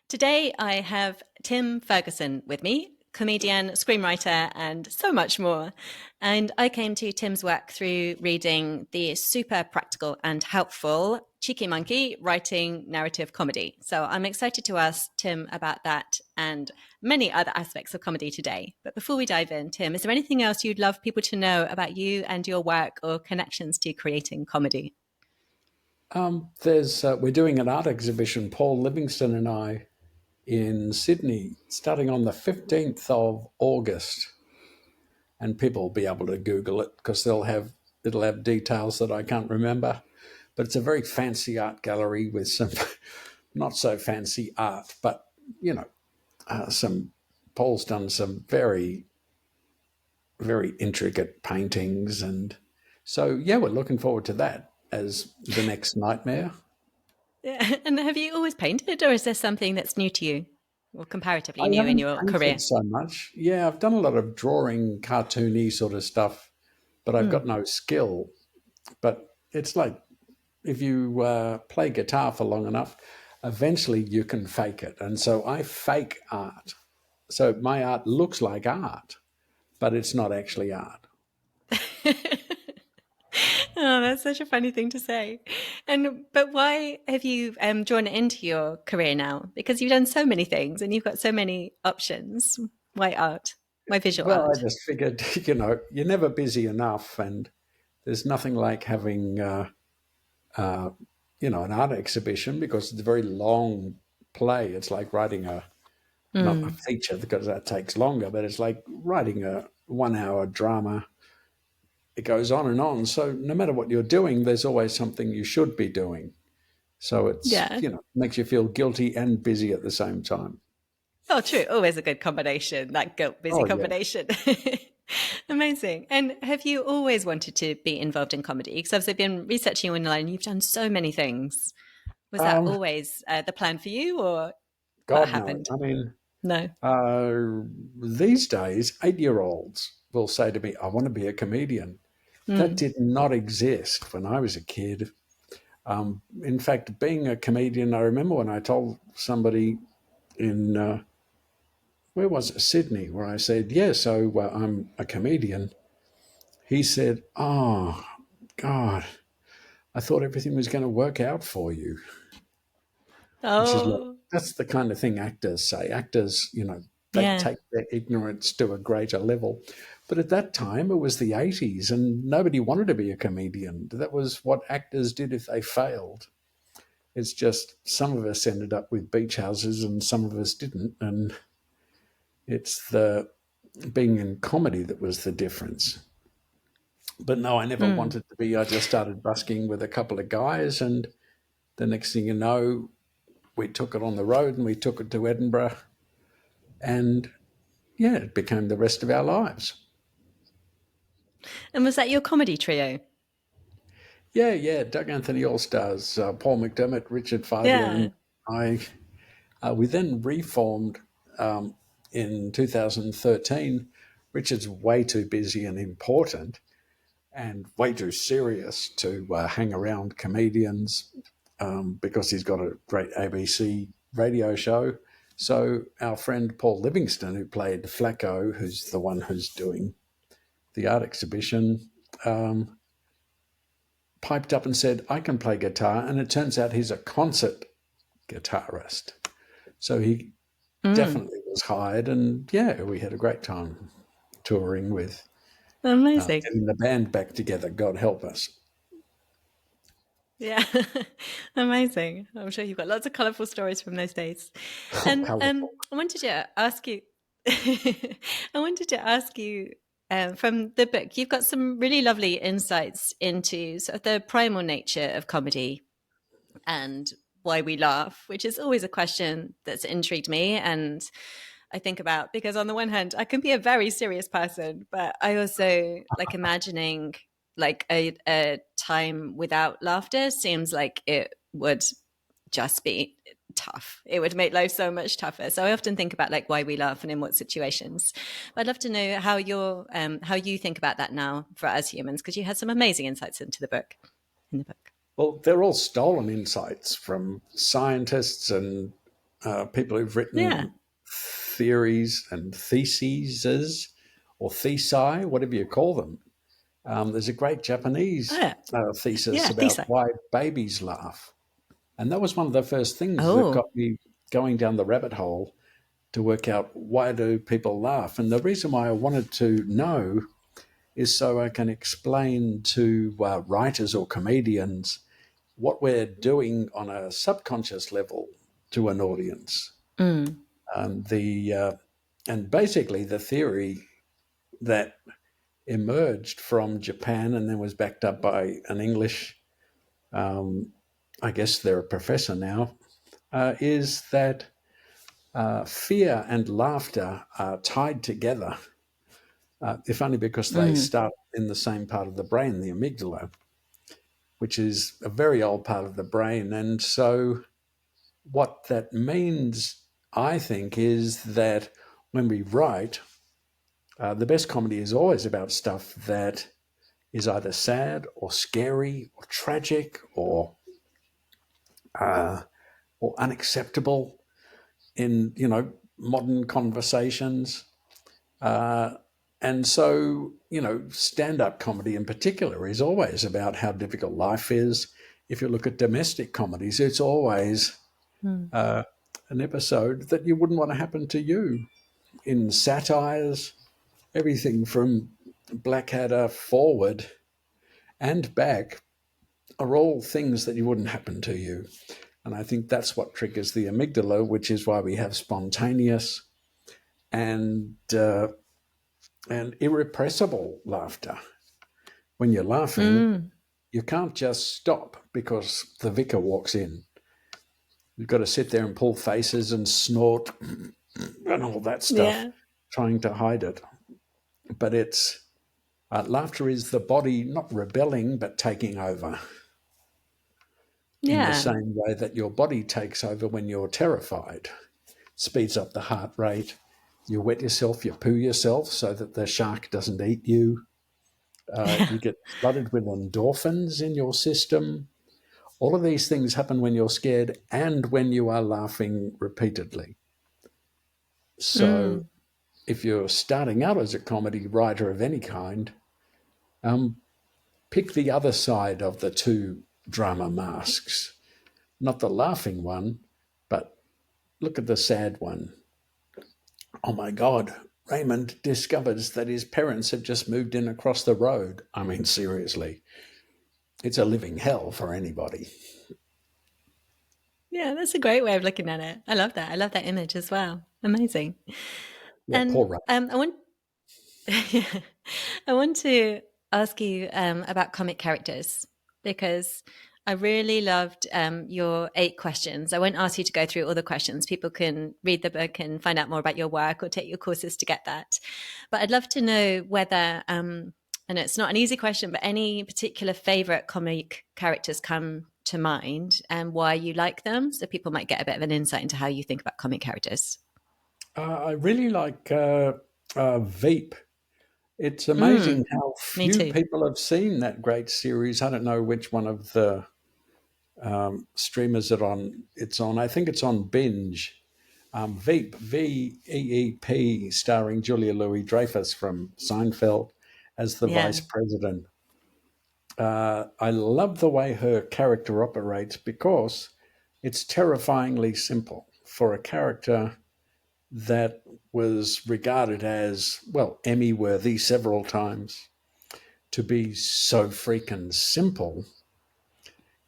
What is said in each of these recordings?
Today I have Tim Ferguson with me, comedian, screenwriter, and so much more. And I came to Tim's work through reading the super practical and helpful Cheeky Monkey writing narrative comedy. So I'm excited to ask Tim about that and many other aspects of comedy today. But before we dive in, Tim, is there anything else you'd love people to know about you and your work or connections to creating comedy? We're doing an art exhibition, Paul Livingston and I, in Sydney, starting on the 15th of August. And people will be able to Google it because it'll have details that I can't remember. But it's a very fancy art gallery with some not so fancy art, but you know, some Paul's done some very, very intricate paintings, and so yeah, we're looking forward to that as the next nightmare. Yeah. And have you always painted, or is this something that's new to you, or I comparatively new in haven't your painted career? so much. Yeah, I've done a lot of drawing, cartoony sort of stuff, but I've got Mm. no skill. But it's like if you play guitar for long enough, eventually you can fake it. And so I fake art. So my art looks like art, but it's not actually art. Oh, that's such a funny thing to say. But why have you drawn it into your career now? Because you've done so many things and you've got so many options. Why art? Why visual Well, I art? just figured, you're never busy enough, and there's nothing like having, uh, an art exhibition because it's a very long play. It's like writing not a Mm. feature because that takes longer, but it's like writing a 1 hour drama. It goes on and on. So no matter what you're doing, there's always something you should be doing. So Yeah. makes you feel guilty and busy at the same time. Oh, true. Always a good combination, that guilt busy Oh yeah. combination. Amazing. And have you always wanted to be involved in comedy? Because as I've been researching you online, you've done so many things. Was that Um, always the plan for you, or what God no. happened? I mean, No. these days, 8 year olds will say to me, I want to be a comedian. That Mm. did not exist when I was a kid. In fact, being a comedian, I remember when I told somebody in, where was it, Sydney, where I said, yeah, so I'm a comedian. He said, oh, God, I thought everything was going to work out for you. Which is like, Oh, that's the kind of thing actors say. Actors, they yeah. take their ignorance to a greater level. But at that time, it was the 80s and nobody wanted to be a comedian. That was what actors did if they failed. It's just some of us ended up with beach houses and some of us didn't. And it's the being in comedy that was the difference. But no, I never Mm. wanted to be. I just started busking with a couple of guys, and the next thing you know, we took it on the road and we took it to Edinburgh, and yeah, it became the rest of our lives. And was that your comedy trio? Yeah, yeah. Doug Anthony All Stars, Paul McDermott, Richard Fidler, Yeah. and I. We then reformed in 2013. Richard's way too busy and important and way too serious to hang around comedians because he's got a great ABC radio show. So our friend Paul Livingston, who played Flacco, who's the one who's doing the art exhibition, piped up and said, I can play guitar. And it turns out he's a concert guitarist. So he Mm. definitely was hired. And yeah, we had a great time touring with Amazing. getting the band back together. God help us. Yeah. Amazing. I'm sure you've got lots of colorful stories from those days. And Colourful. I wanted to ask you, I wanted to ask you from the book, you've got some really lovely insights into sort of the primal nature of comedy and why we laugh, which is always a question that's intrigued me. And I think about because on the one hand, I can be a very serious person, but I also like imagining like a time without laughter seems like it would just be tough. It would make life so much tougher. So I often think about like why we laugh and in what situations. But I'd love to know how you think about that now for us humans, because you had some amazing insights into the book in the book. Well, they're all stolen insights from scientists and people who've Yeah. written theories and theses or thesi, whatever you call them. There's a great Oh, Japanese yeah. thesis Yeah. about Thesis. why babies laugh. And that was one of the first things that Oh. got me going down the rabbit hole to work out why do people laugh. And the reason why I wanted to know is so I can explain to writers or comedians what we're doing on a subconscious level to an audience. Mm. And basically the theory that emerged from Japan and then was backed up by an English, I guess they're a professor now, is that fear and laughter are tied together, if only because they Mm. start in the same part of the brain, the amygdala, which is a very old part of the brain. And so, what that means, I think, is that when we write, the best comedy is always about stuff that is either sad or scary or tragic uh, or unacceptable in modern conversations. And so, stand up comedy in particular is always about how difficult life is. If you look at domestic comedies, it's always Mm. uh, an episode that you wouldn't want to happen to you. In satires, everything from Blackadder forward and back are all things that you wouldn't happen to you. And I think that's what triggers the amygdala, which is why we have spontaneous and irrepressible laughter. When you're laughing, Mm. you can't just stop because the vicar walks in. You've got to sit there and pull faces and snort and all that stuff, Yeah. trying to hide it. But it's laughter is the body not rebelling but taking over, in the Yeah. same way that your body takes over when you're terrified. Speeds up the heart rate. You wet yourself, you poo yourself so that the shark doesn't eat you. You get flooded with endorphins in your system. All of these things happen when you're scared and when you are laughing repeatedly. So Mm. if you're starting out as a comedy writer of any kind, um, pick the other side of the two drama masks. Not the laughing one, but look at the sad one. Oh my God, Raymond discovers that his parents have just moved in across the road. I mean, seriously, it's a living hell for anybody. Yeah, that's a great way of looking at it. I love that. I love that image as well. Amazing. Yeah, And poor Ray. I want yeah, I want to ask you about comic characters because I really loved your 8 questions. I won't ask you to go through all the questions. People can read the book and find out more about your work or take your courses to get that. But I'd love to know whether, and it's not an easy question, but any particular favorite comic characters come to mind and why you like them. So people might get a bit of an insight into how you think about comic characters. I really like Veep. It's Mm, amazing how me few too. people have seen that great series. I don't know which one of the streamers it's on. I think it's on Binge. Veep, Veep, starring Julia Louis-Dreyfus from Seinfeld as the Yeah. vice president. I love the way her character operates because it's terrifyingly simple for a character that was regarded as, well, Emmy worthy several times. To be so freaking simple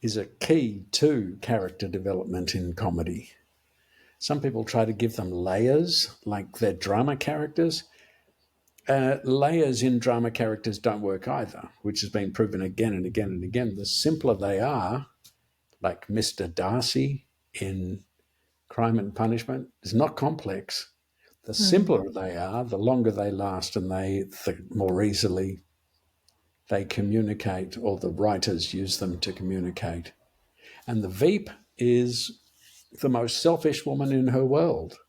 is a key to character development in comedy. Some people try to give them layers, like they're drama characters. Layers in drama characters don't work either, which has been proven again and again and again. The simpler they are, like Mr. Darcy in Crime and Punishment, is not complex. The Mm. simpler they are, the longer they last, and the more easily they communicate, or the writers use them to communicate. And the Veep is the most selfish woman in her world,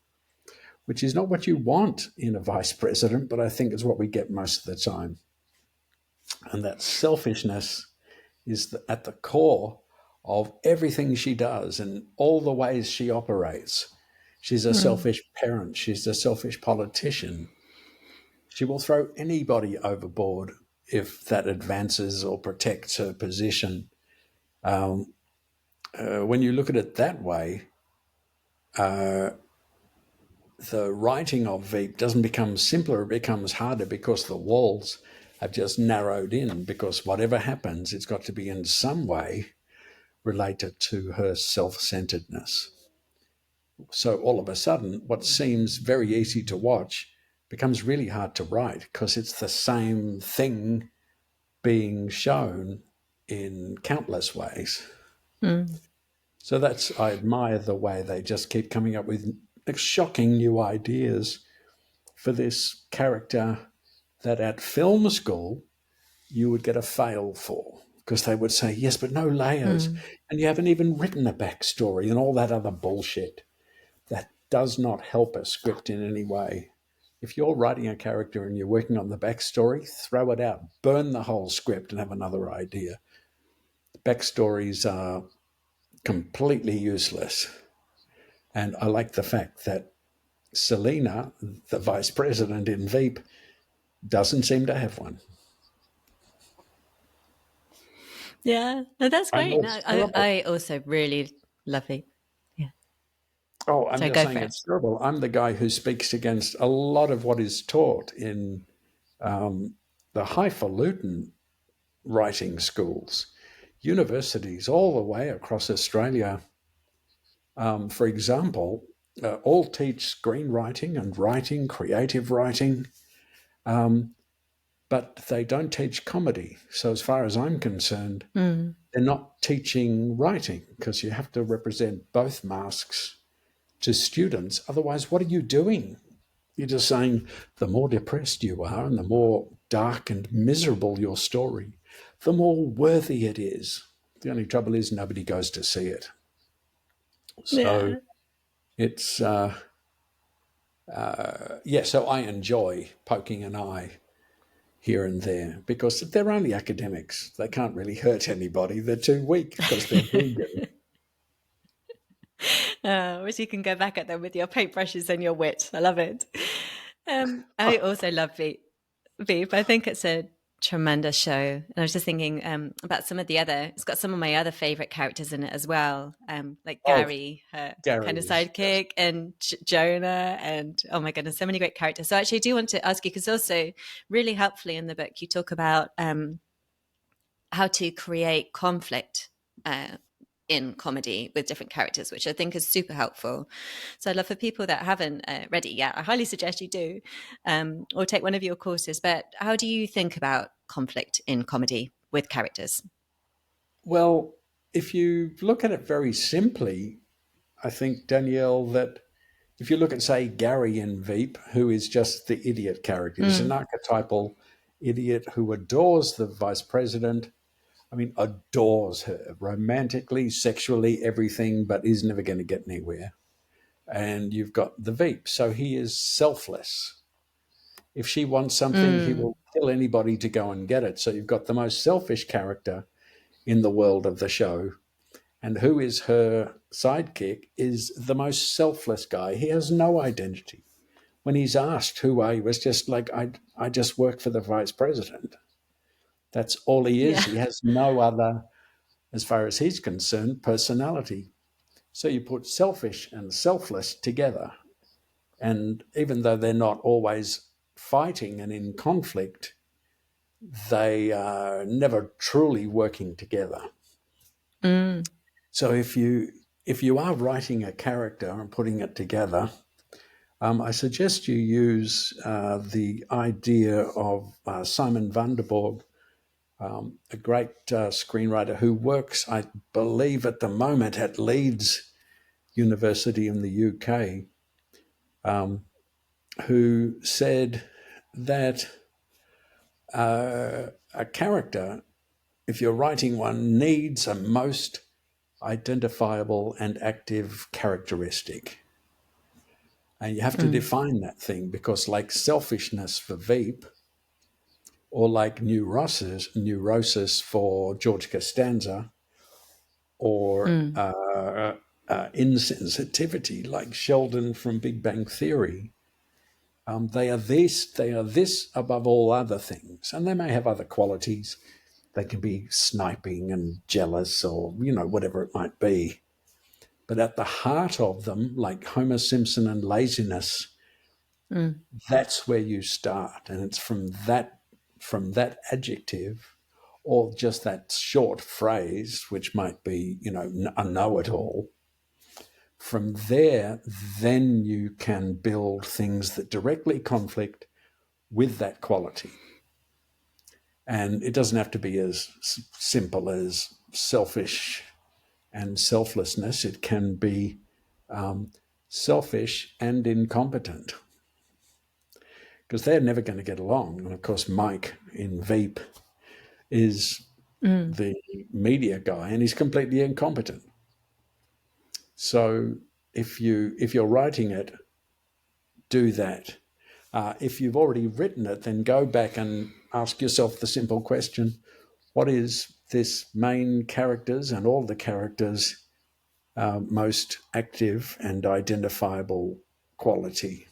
which is not what you want in a vice president, but I think is what we get most of the time. And that selfishness is at the core of everything she does and all the ways she operates. She's a Mm. selfish parent. She's a selfish politician. She will throw anybody overboard if that advances or protects her position. Um, when you look at it that way, the writing of Veep doesn't become simpler, it becomes harder because the walls have just narrowed in, because whatever happens, it's got to be in some way related to her self-centeredness. So all of a sudden, what seems very easy to watch becomes really hard to write because it's the same thing being shown in countless ways. Mm. So I admire the way they just keep coming up with shocking new ideas for this character that at film school you would get a fail for, because they would say, yes, but no layers. Mm. And you haven't even written a backstory and all that other bullshit. That does not help a script in any way. If you're writing a character and you're working on the backstory, throw it out, burn the whole script and have another idea. Backstories are completely useless. And I like the fact that Selena, the vice president in Veep, doesn't seem to have one. Yeah, no, that's I know great. it's No, terrible. I also really love it. Yeah. Oh, I'm So just go saying for it. it's terrible. I'm the guy who speaks against a lot of what is taught in the highfalutin writing schools, universities all the way across Australia. For example, all teach screenwriting and writing, creative writing, but they don't teach comedy. So, as far as I'm concerned, Mm. they're not teaching writing because you have to represent both masks to students. Otherwise, what are you doing? You're just saying the more depressed you are and the more dark and miserable your story, the more worthy it is. The only trouble is nobody goes to see it. So Yeah. it's, yeah, so I enjoy poking an eye here and there because they're only academics. They can't really hurt anybody. They're too weak because they're vegan. Which you can go back at them with your paintbrushes and your wit. I love it. I also love Veep. I think it's a tremendous show. And I was just thinking about some of the other, it's got some of my other favorite characters in it as well. Like Oh, Gary, her kind Gary of is just, sidekick, and Jonah, and oh my goodness, so many great characters. So actually, I do want to ask you, because also really helpfully in the book, you talk about how to create conflict in comedy with different characters, which I think is super helpful. So I'd love for people that haven't read it yet, I highly suggest you do, or take one of your courses. But how do you think about conflict in comedy with characters? well, if you look at it very simply, I think, Danielle, that if you look at, say, Gary in Veep, who is just the idiot character, he's an Mm, archetypal idiot who adores the vice president. I mean, adores her romantically, sexually, everything, but is never going to get anywhere. And you've got the Veep. So he is selfless. If she wants something, he mm, will kill anybody to go and get it. So you've got the most selfish character in the world of the show. And who is her sidekick is the most selfless guy. He has no identity. When he's asked who are you, it's just like, I just work for the vice president. That's all he is. yeah. He has no other, as far as he's concerned, personality. So you put selfish and selfless together. And even though they're not always fighting and in conflict, they are never truly working together. Mm, So if you are writing a character and putting it together, I suggest you use the idea of Simon Vanderborg, a great screenwriter who works, I believe, at the moment at Leeds University in the UK, who said that a character, if you're writing one, needs a most identifiable and active characteristic. And you have to mm, define that thing because, like selfishness for Veep, or like neurosis for George Costanza, or mm, insensitivity, like Sheldon from Big Bang Theory. They are this above all other things. And they may have other qualities. They can be sniping and jealous or, whatever it might be. But at the heart of them, like Homer Simpson and laziness, that's where you start. And it's from that adjective or just that short phrase, which might be, a know-it-all. From there, then you can build things that directly conflict with that quality. And it doesn't have to be as simple as selfish and selflessness. It can be selfish and incompetent, because they're never going to get along. And of course, Mike in Veep is the media guy, and he's completely incompetent. So if you're writing it, do that. If you've already written it, then go back and ask yourself the simple question: what is this main character's and all the characters' most active and identifiable quality?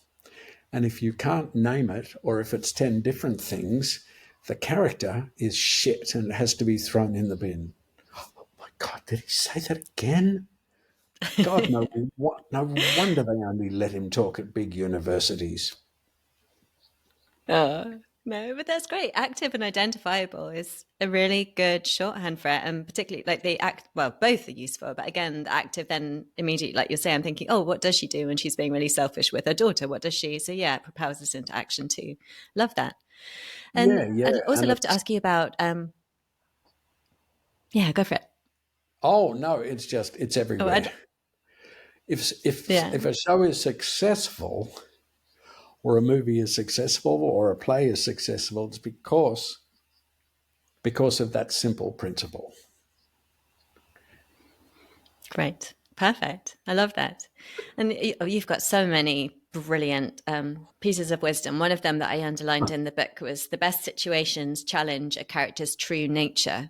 And if you can't name it, or if it's 10 different things, the character is shit and it has to be thrown in the bin. Oh my God, did he say that again? God, no wonder they only let him talk at big universities. Oh, no, but that's great. Active and identifiable is a really good shorthand for it. And particularly like the act, well, both are useful. But again, the active then immediately, like you say, I'm thinking, oh, what does she do when she's being really selfish with her daughter? What does she? So yeah, it propels us into action too. Love that. And Yeah, I'd also and love to it's ask you about, yeah, go for it. oh no, it's Oh, everywhere. If yeah, a show is successful, or a movie is successful, or a play is successful, it's because of that simple principle. great. Perfect. I love that. And you've got so many brilliant pieces of wisdom. One of them that I underlined in the book was the best situations challenge a character's true nature,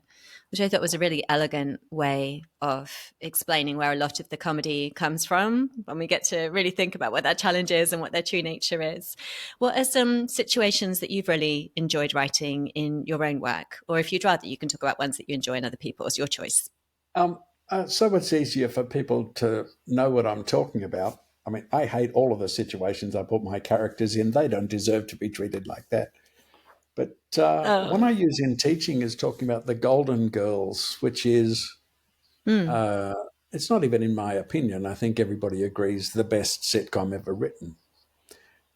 which I thought was a really elegant way of explaining where a lot of the comedy comes from when we get to really think about what that challenge is and what their true nature is. What are some situations that you've really enjoyed writing in your own work? Or if you'd rather, you can talk about ones that you enjoy in other people. It's your choice. Um, so it's easier for people to know what I'm talking about. I mean, I hate all of the situations I put my characters in. They don't deserve to be treated like that. But one Oh, I use in teaching is talking about the Golden Girls, which is, uh, it's not even in my opinion. I think everybody agrees the best sitcom ever written.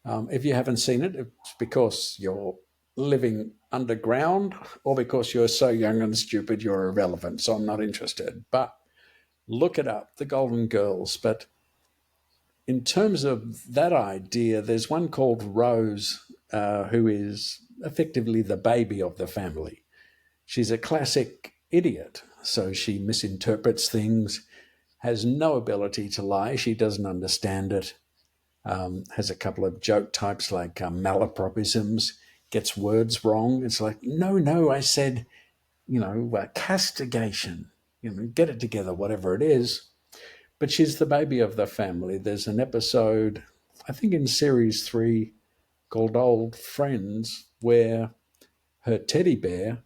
If you haven't seen it, it's because you're living underground or because you're so young and stupid you're irrelevant. So I'm not interested. But look it up, the Golden Girls. But in terms of that idea, there's one called Rose, who is effectively the baby of the family. She's a classic idiot. So she misinterprets things, has no ability to lie. She doesn't understand it. Has a couple of joke types like malapropisms, gets words wrong. It's like, no, I said, castigation, get it together, whatever it is. But she's the baby of the family. There's an episode, I think in series 3, called Old Friends, where her teddy bear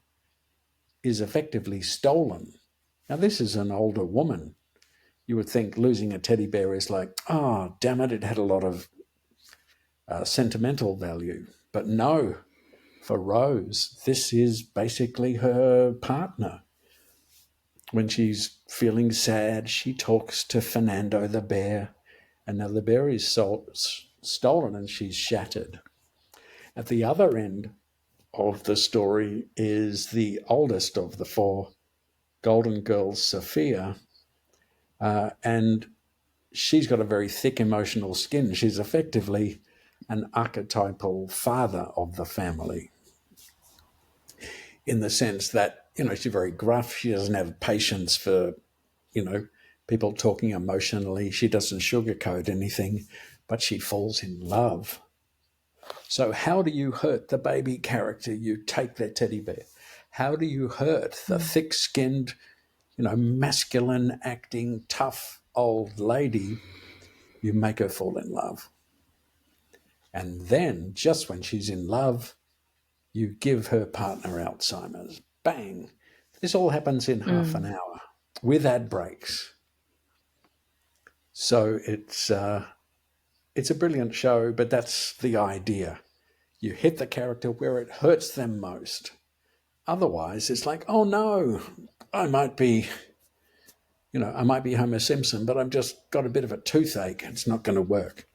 is effectively stolen. Now, this is an older woman. You would think losing a teddy bear is like, oh, damn it, it had a lot of sentimental value. But no, for Rose, this is basically her partner. When she's feeling sad, she talks to Fernando the bear, and now the bear is stolen and she's shattered. At the other end of the story is the oldest of the 4 Golden Girls, Sophia, and she's got a very thick emotional skin. She's effectively an archetypal father of the family, in the sense that, she's very gruff. She doesn't have patience for, people talking emotionally. She doesn't sugarcoat anything, but she falls in love. So how do you hurt the baby character? You take their teddy bear. How do you hurt the thick-skinned, masculine acting, tough old lady, you make her fall in love. And then, just when she's in love, you give her partner Alzheimer's. Bang. This all happens in half an Mm. hour with ad breaks. So it's a brilliant show, but that's the idea. You hit the character where it hurts them most. Otherwise, it's like, oh no, I might be, I might be Homer Simpson, but I've just got a bit of a toothache. It's not going to work.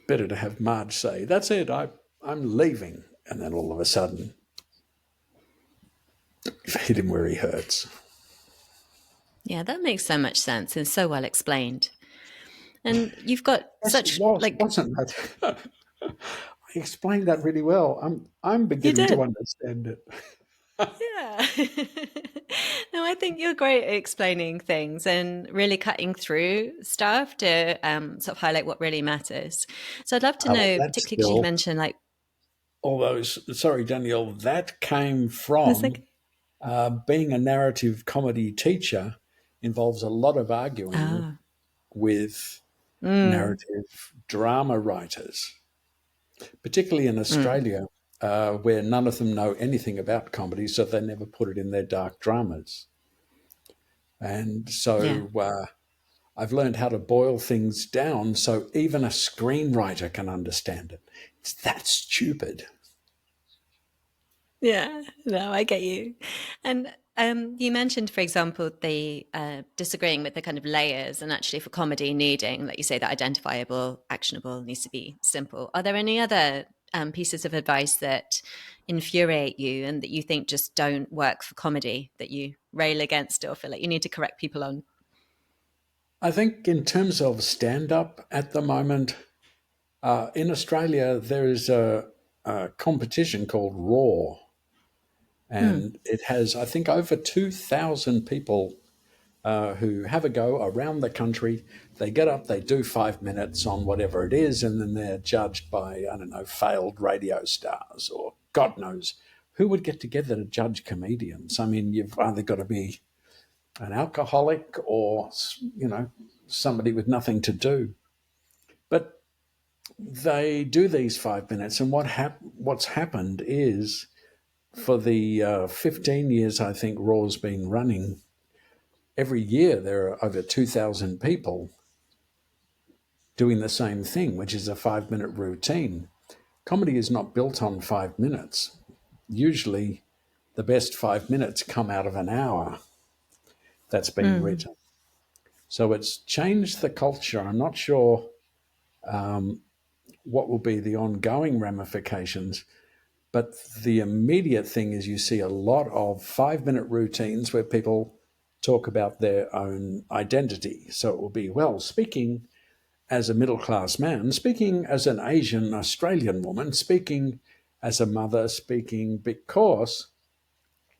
Better to have Marge say, that's it, I'm leaving. And then all of a sudden, hit him where he hurts. Yeah, that makes so much sense and so well explained. And you've got Yes, it such was, like wasn't it? I explained that really well. I'm you beginning to did. understand it. Yeah. No, I think you're great at explaining things and really cutting through stuff to sort of highlight what really matters. So I'd love to Well, know, that particularly because you skill, mentioned like, all those, sorry, Danielle, that came it's from like, being a narrative comedy teacher involves a lot of arguing ah, with mm, narrative drama writers, particularly in mm, Australia, where none of them know anything about comedy, so they never put it in their dark dramas. And yeah. so I've learned how to boil things down so even a screenwriter can understand it. It's that stupid. Yeah, no, I get you. And you mentioned, for example, the disagreeing with the kind of layers, and actually for comedy needing, like you say, that identifiable, actionable needs to be simple. Are there any other pieces of advice that infuriate you and that you think just don't work for comedy that you rail against or feel like you need to correct people on? I think in terms of stand up at the moment, in Australia, there is a competition called Raw, Mm, and it has, I think, over 2,000 people who have a go around the country. They get up, they do 5 minutes on whatever it is, and then they're judged by, I don't know, failed radio stars or God knows who would get together to judge comedians. I mean, you've either got to be an alcoholic or, somebody with nothing to do. But they do these 5 minutes, and what's happened is for the 15 years I think Raw's been running, every year there are over 2,000 people doing the same thing, which is a 5 minute routine. Comedy is not built on 5 minutes. Usually, the best 5 minutes come out of an hour that's been mm, written. So it's changed the culture. I'm not sure what will be the ongoing ramifications, but the immediate thing is you see a lot of 5 minute routines where people talk about their own identity. So it will be, well, speaking as a middle class man, speaking as an Asian Australian woman, speaking as a mother, speaking because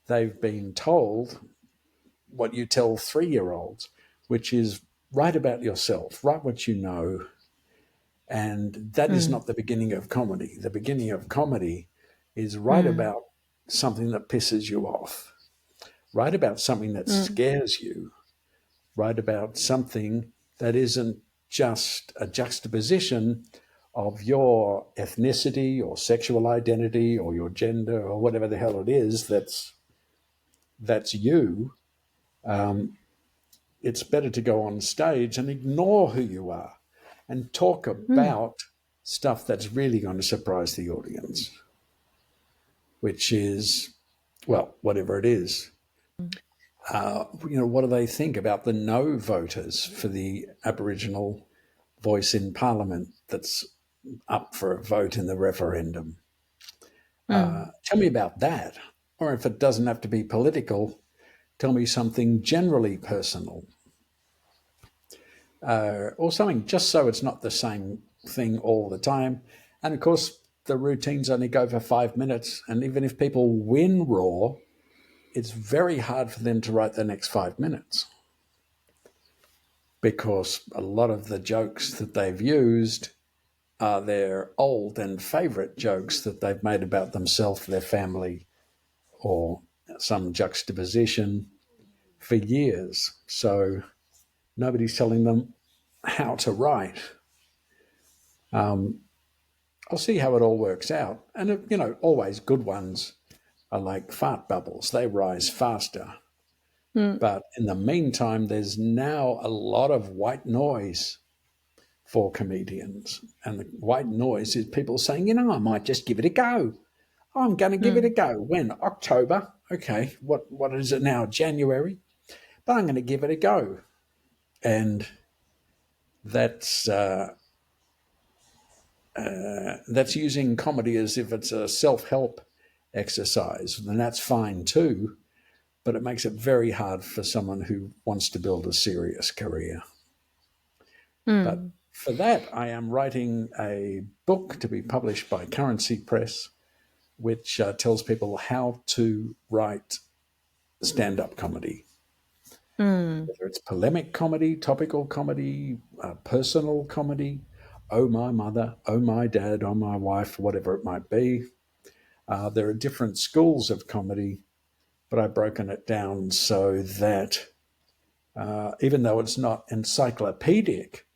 they've been told what you tell 3 year olds, which is write about yourself, write what you know. And that is mm, not the beginning of comedy. The beginning of comedy is write mm, about something that pisses you off, write about something that mm, scares you, write about something that isn't just a juxtaposition of your ethnicity or sexual identity or your gender or whatever the hell it is that's you. It's better to go on stage and ignore who you are and talk mm, about stuff that's really going to surprise the audience, which is, well, whatever it is. What do they think about the no voters for the Aboriginal voice in Parliament that's up for a vote in the referendum? mm, Tell me about that. Or if it doesn't have to be political, tell me something generally personal or something just so it's not the same thing all the time. And of course, the routines only go for 5 minutes. And even if people win Raw, it's very hard for them to write the next 5 minutes because a lot of the jokes that they've used are their old and favourite jokes that they've made about themselves, their family, or some juxtaposition for years. So Nobody's telling them how to write. I'll see how it all works out. And, always good ones are like fart bubbles, they rise faster. Mm. But in the meantime, there's now a lot of white noise for comedians. And the white noise is people saying, I might just give it a go. I'm going to give it a Mm. go. When? October. Okay. What is it now? January. But I'm going to give it a go. And that's that's using comedy as if it's a self-help exercise, and that's fine too. But it makes it very hard for someone who wants to build a serious career. But Mm. for that, I am writing a book to be published by Currency Press, which tells people how to write stand-up comedy, Mm. whether it's polemic comedy, topical comedy, personal comedy, oh my mother, oh my dad, oh my wife, whatever it might be. There are different schools of comedy, but I've broken it down so that even though it's not encyclopedic,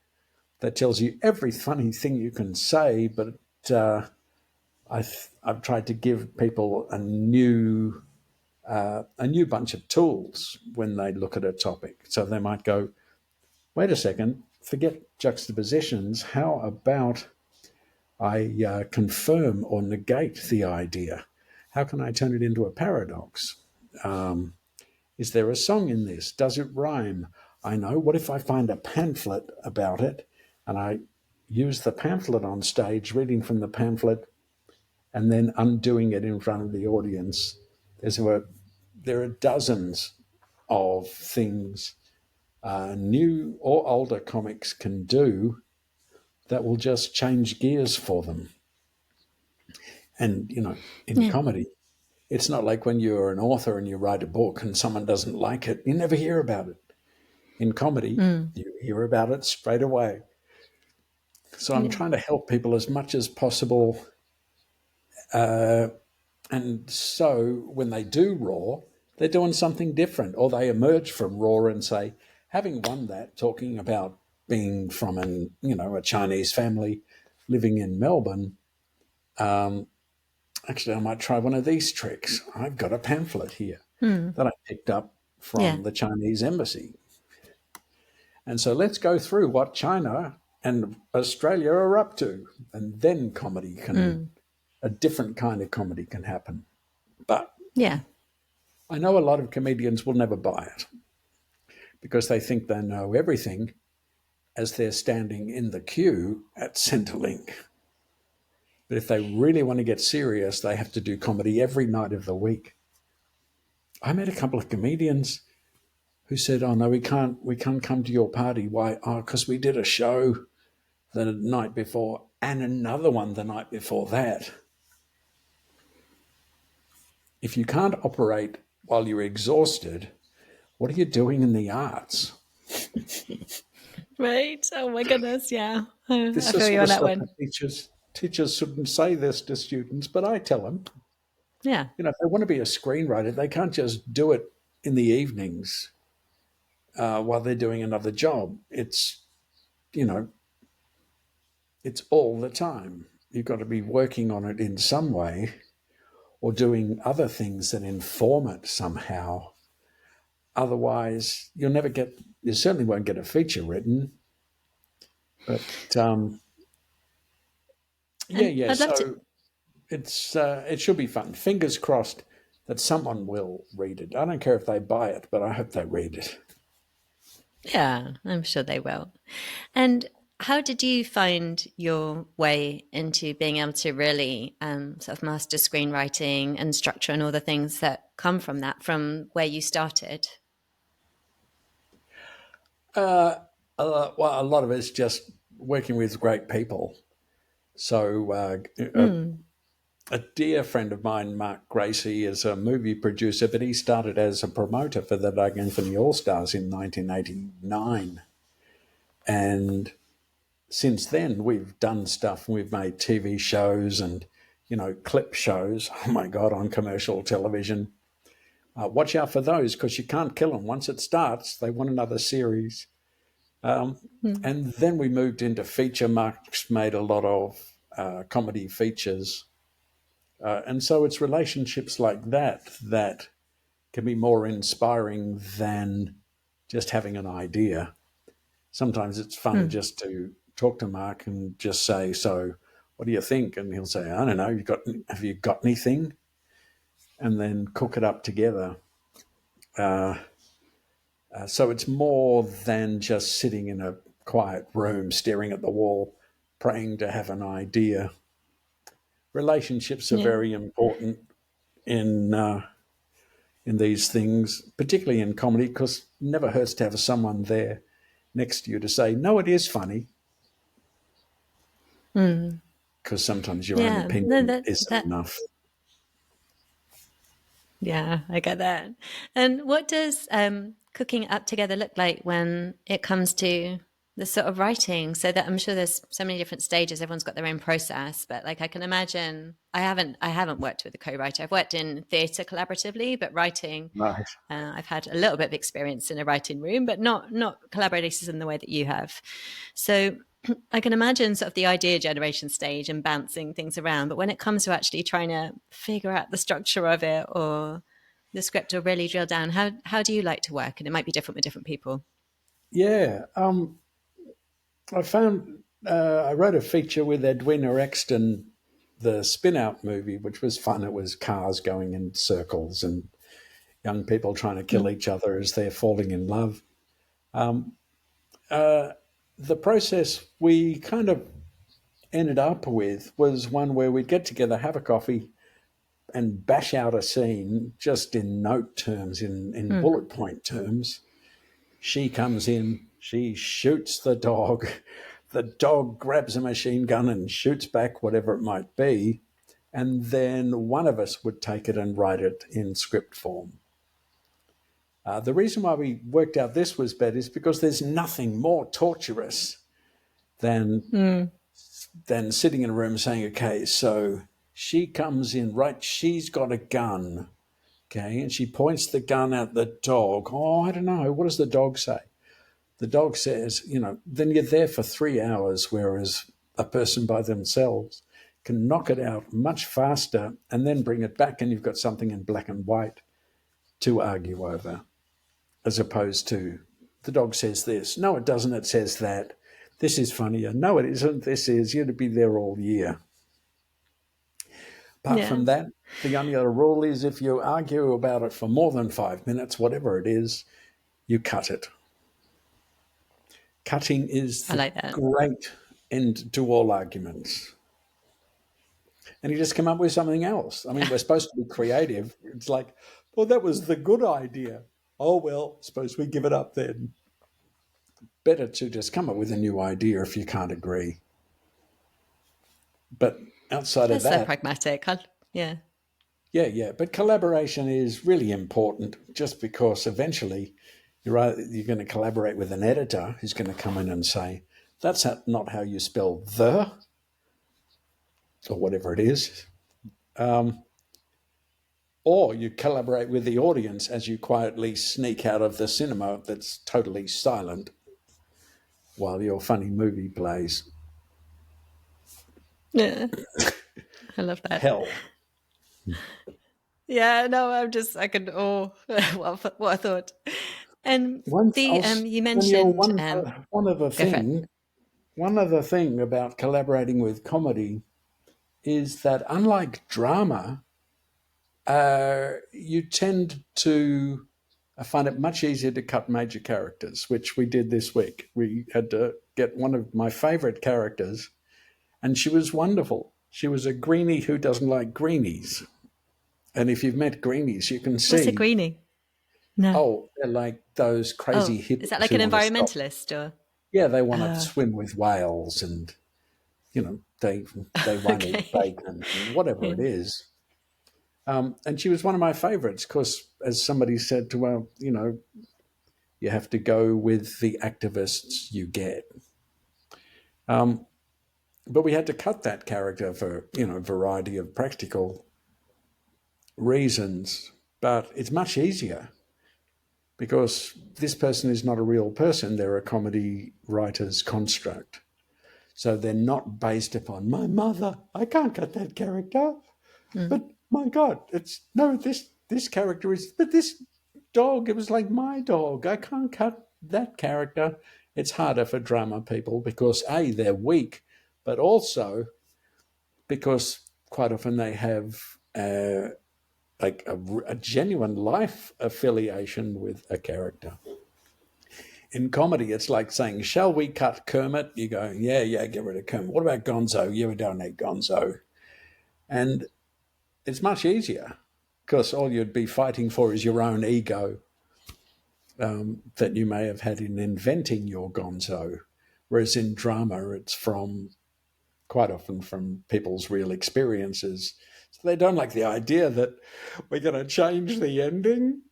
that tells you every funny thing you can say, but uh, I've tried to give people a new bunch of tools when they look at a topic. So they might go, wait a second, forget juxtapositions. How about I confirm or negate the idea? How can I turn it into a paradox? Is there a song in this? Does it rhyme? I know. What if I find a pamphlet about it and I use the pamphlet on stage, reading from the pamphlet, and then undoing it in front of the audience? There are dozens of things new or older comics can do that will just change gears for them. And, in Yeah. comedy, it's not like when you're an author and you write a book and someone doesn't like it, you never hear about it. In comedy, Mm. you hear about it straight away. So I'm Yeah. trying to help people as much as possible. And so when they do Raw, they're doing something different, or they emerge from Raw and say, having won that, talking about being from a Chinese family living in Melbourne, actually, I might try one of these tricks. I've got a pamphlet here Mm. that I picked up Yeah. from the Chinese embassy. And so let's go through what China and Australia are up to. And then Mm. a different kind of comedy can happen. But Yeah. I know a lot of comedians will never buy it because they think they know everything as they're standing in the queue at Centrelink. But if they really want to get serious, they have to do comedy every night of the week. I met a couple of comedians who said, "Oh no, we can't come to your party. Why? Oh, because we did a show the night before and another one the night before that." If you can't operate while you're exhausted, what are you doing in the arts? Right. Oh my goodness. Yeah. This I is the feel you sort on of that stuff one. that teachers shouldn't say this to students, but I tell them, Yeah. if they want to be a screenwriter, they can't just do it in the evenings while they're doing another job. You know, it's all the time. You've got to be working on it in some way or doing other things that inform it somehow. Otherwise, you certainly won't get a feature written. But And yeah. I'd love to. So it should be fun. Fingers crossed that someone will read it. I don't care if they buy it, but I hope they read it. Yeah, I'm sure they will. And how did you find your way into being able to really sort of master screenwriting and structure and all the things that come from that, from where you started? Well, a lot of it's just working with great people. So Mm. a dear friend of mine, Mark Gracie, is a movie producer, but he started as a promoter for the Doug Anthony All Stars in 1989. And since then, we've done stuff. We've made TV shows and, clip shows. Oh my God, on commercial television. Watch out for those because you can't kill them. Once it starts, they want another series. Mm. And then we moved into feature. Mark's made a lot of comedy features. And so it's relationships like that can be more inspiring than just having an idea. Sometimes it's fun Mm. just to talk to Mark and just say, "So, what do you think?" And he'll say, "I don't know. Have you got anything?" And then cook it up together. Uh, so it's more than just sitting in a quiet room staring at the wall, praying to have an idea. Relationships are Yeah. very important in in these things, particularly in comedy, because it never hurts to have someone there next to you to say, "No, it is funny," Mm. because sometimes your own Yeah. No, opinion that isn't that enough. yeah, I get that. And what does cooking up together look like when it comes to the sort of writing? So that I'm sure there's so many different stages. Everyone's got their own process, but like I can imagine, I haven't worked with a co-writer. I've worked in theatre collaboratively, but writing, Nice. I've had a little bit of experience in a writing room, but not collaborators in the way that you have. So I can imagine sort of the idea generation stage and bouncing things around, but when it comes to actually trying to figure out the structure of it or the script or really drill down, how do you like to work? And it might be different with different people. Yeah. I found I wrote a feature with Edwina Exton, the Spin Out movie, which was fun. It was cars going in circles and young people trying to kill Mm. each other as they're falling in love. The process we kind of ended up with was one where we'd get together, have a coffee, and bash out a scene just in note terms, in Mm. bullet point terms. She comes in, she shoots the dog. The dog grabs a machine gun and shoots back, whatever it might be. And then one of us would take it and write it in script form. The reason why we worked out this was better is because there's nothing more torturous than Mm. sitting in a room saying, okay, so she comes in, right? She's got a gun, okay, and she points the gun at the dog. Oh, I don't know. What does the dog say? The dog says, then you're there for 3 hours, whereas a person by themselves can knock it out much faster and then bring it back, and you've got something in black and white to argue over, as opposed to the dog says this. No, it doesn't. It says that. This is funnier. No, it isn't. This is. You'd be there all year. Apart Yeah. from that, the only other rule is if you argue about it for more than 5 minutes, whatever it is, you cut it. Cutting is I the like that. great end to all arguments. And you just come up with something else. I mean, we're supposed to be creative. It's like, well, that was the good idea. Oh, well, suppose we give it up then. Better to just come up with a new idea if you can't agree. But outside of That's so that, pragmatic. Yeah. yeah. But collaboration is really important just because eventually you're going to collaborate with an editor who's going to come in and say, that's not how you spell the, or whatever it is. Or you collaborate with the audience as you quietly sneak out of the cinema that's totally silent while your funny movie plays. Yeah. I love that. Hell. Yeah, no, I could, oh, what a thought. And Once I the, was, you Danielle, mentioned, go for it. one other thing about collaborating with comedy is that unlike drama, you tend to find it much easier to cut major characters, which we did this week. We had to get one of my favorite characters, and she was wonderful. She was a greenie who doesn't like greenies. And if you've met greenies, you can What's a see, greenie? No. oh, they're like those Oh, crazy is that hippies like who an want to stop. environmentalist or? Yeah, they want to Uh, swim with whales and, they won't eat okay. bacon and whatever Yeah. it is. And she was one of my favorites because, as somebody said to her, you have to go with the activists you get. But we had to cut that character for, a variety of practical reasons. But it's much easier because this person is not a real person. They're a comedy writer's construct. So they're not based upon my mother. I can't cut that character. Mm. But my God, it's no, this character is, but this dog, it was like my dog. I can't cut that character. It's harder for drama people because A, they're weak, but also because quite often they have like a genuine life affiliation with a character. In comedy, it's like saying, shall we cut Kermit? You go, yeah, get rid of Kermit. What about Gonzo? Yeah, we don't need Gonzo. And it's much easier because all you'd be fighting for is your own ego that you may have had in inventing your Gonzo. Whereas in drama, it's from quite often from people's real experiences. So they don't like the idea that we're going to change the ending.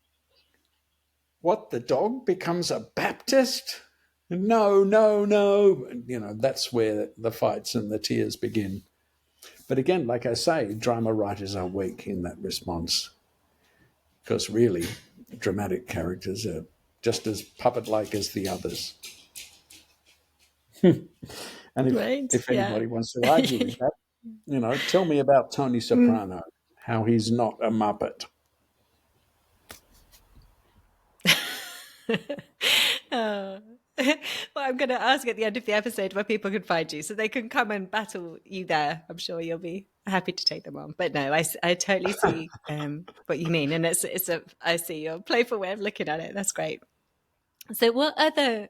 What, the dog becomes a Baptist? No, no, no. You know, that's where the fights and the tears begin. But again, like I say, drama writers are weak in that response because really dramatic characters are just as puppet-like as the others. And Right. if Yeah. anybody wants to argue with that, you know, tell me about Tony Mm. Soprano, how he's not a Muppet. Oh. Well, I'm going to ask at the end of the episode where people can find you so they can come and battle you there. I'm sure you'll be happy to take them on. But no, I totally see what you mean. And I see your playful way of looking at it. That's great. So what other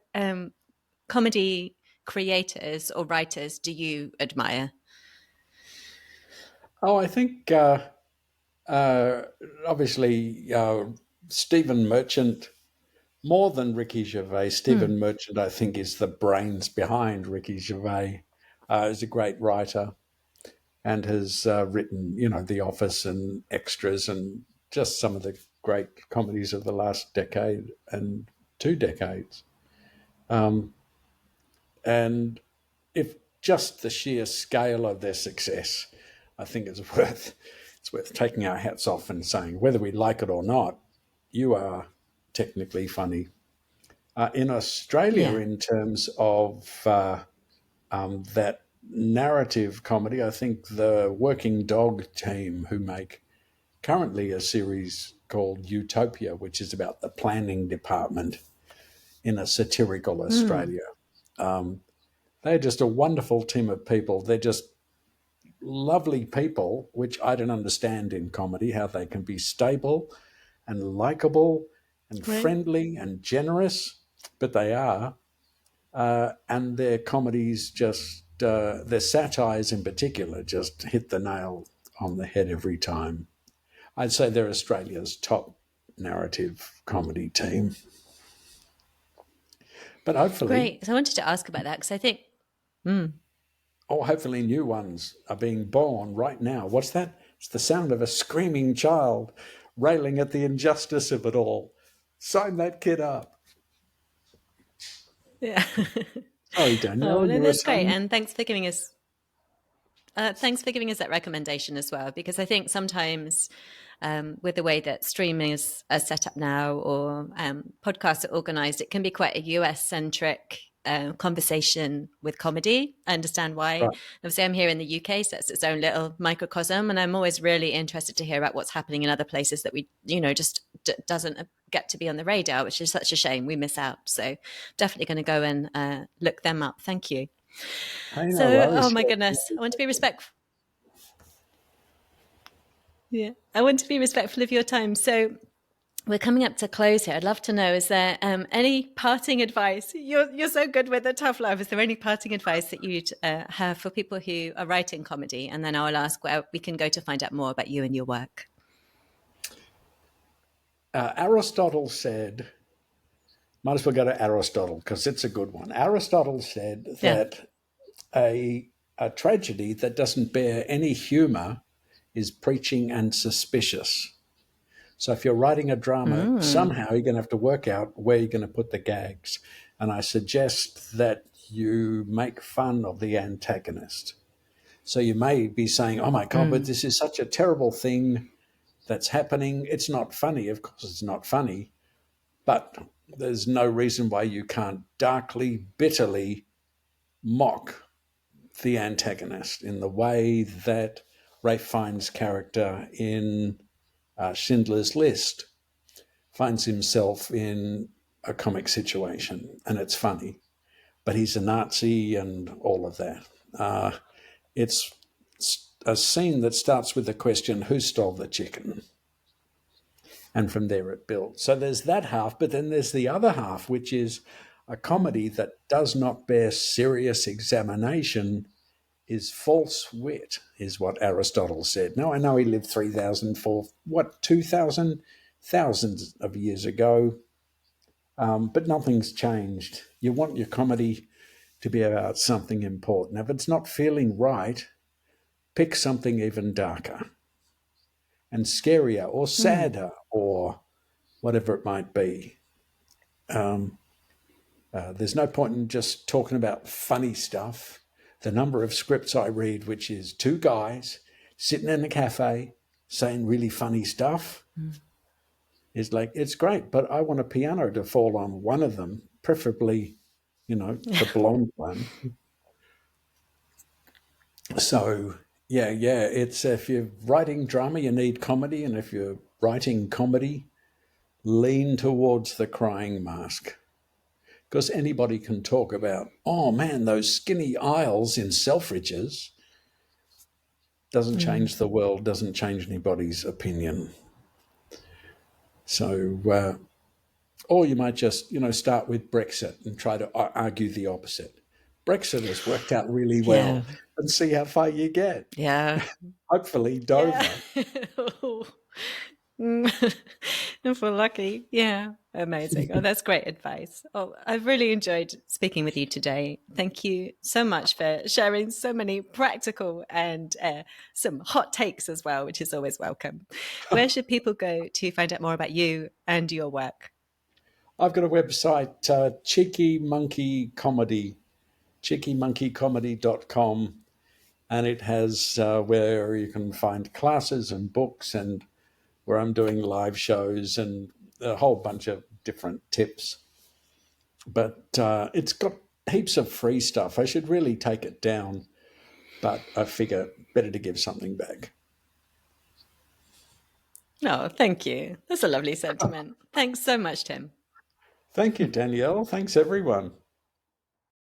comedy creators or writers do you admire? Oh, I think uh, obviously Stephen Merchant, more than Ricky Gervais. Hmm. Stephen Merchant, I think, is the brains behind Ricky Gervais. He's a great writer and has written, you know, The Office and Extras and just some of the great comedies of the last decade and 2 decades. And if just the sheer scale of their success, I think it's worth taking our hats off and saying whether we like it or not, you are technically funny. In Australia, Yeah. in terms of that narrative comedy, I think the Working Dog team, who make currently a series called Utopia, which is about the planning department in a satirical Hmm. Australia. They're just a wonderful team of people. They're just lovely people, which I don't understand in comedy, how they can be stable and likable and Right. friendly and generous, but they are. And their comedies just, their satires in particular, just hit the nail on the head every time. I'd say they're Australia's top narrative comedy team. But hopefully, Great. So I wanted to ask about that because I think, hopefully new ones are being born right now. What's that? It's the sound of a screaming child railing at the injustice of it all. Sign that kid up. yeah. Sorry, Oh, Danielle, no, you were that's great. saying? And thanks for giving us that recommendation as well, because I think sometimes with the way that streaming is set up now or podcasts are organized, it can be quite a US centric conversation with comedy. I understand why. Right. Obviously, I'm here in the UK, so it's its own little microcosm, and I'm always really interested to hear about what's happening in other places that we, just doesn't get to be on the radar, which is such a shame. We miss out. So definitely going to go and look them up. Thank you. Hey, no So, oh worries. my goodness, I want to be respectful. Yeah, I want to be respectful of your time. So, we're coming up to close here. I'd love to know: is there any parting advice? You're so good with the tough love. Is there any parting advice that you'd have for people who are writing comedy? And then I'll ask where we can go to find out more about you and your work. Aristotle said, might as well go to Aristotle because it's a good one. Aristotle said Yeah. that a tragedy that doesn't bear any humor is preaching and suspicious. So if you're writing a drama, Mm. somehow you're going to have to work out where you're going to put the gags. And I suggest that you make fun of the antagonist. So you may be saying, oh my God, but Mm. this is such a terrible thing that's happening. It's not funny. Of course, it's not funny. But there's no reason why you can't darkly, bitterly mock the antagonist in the way that Ralph Fiennes' character in Schindler's List finds himself in a comic situation, and it's funny. But he's a Nazi and all of that. It's a scene that starts with the question, who stole the chicken? And from there it builds. So there's that half, but then there's the other half, which is a comedy that does not bear serious examination, is false wit, is what Aristotle said. Now, I know he lived 2,000 thousands of years ago, but nothing's changed. You want your comedy to be about something important. If it's not feeling right, pick something even darker and scarier or sadder or whatever it might be. There's no point in just talking about funny stuff. The number of scripts I read, which is two guys sitting in a cafe saying really funny stuff, is like, it's great, but I want a piano to fall on one of them, preferably, the blonde one. So, yeah, it's if you're writing drama, you need comedy, and if you're writing comedy, lean towards the crying mask. Because anybody can talk about, oh man, those skinny aisles in Selfridges. Doesn't change the world, doesn't change anybody's opinion. So, or you might just, start with Brexit and try to argue the opposite. Brexit has worked out really well, and see how far you get. Yeah. Hopefully, Dover. If we're lucky. Yeah. Amazing. Oh, that's great advice. Oh, I've really enjoyed speaking with you today. Thank you so much for sharing so many practical and some hot takes as well, which is always welcome. Where should people go to find out more about you and your work? I've got a website, Cheeky Monkey Comedy, cheekymonkeycomedy.com, and it has where you can find classes and books, and where I'm doing live shows and a whole bunch of different tips. But it's got heaps of free stuff. I should really take it down, but I figure better to give something back. Oh, thank you. That's a lovely sentiment. Thanks so much, Tim. Thank you, Danielle. Thanks, everyone.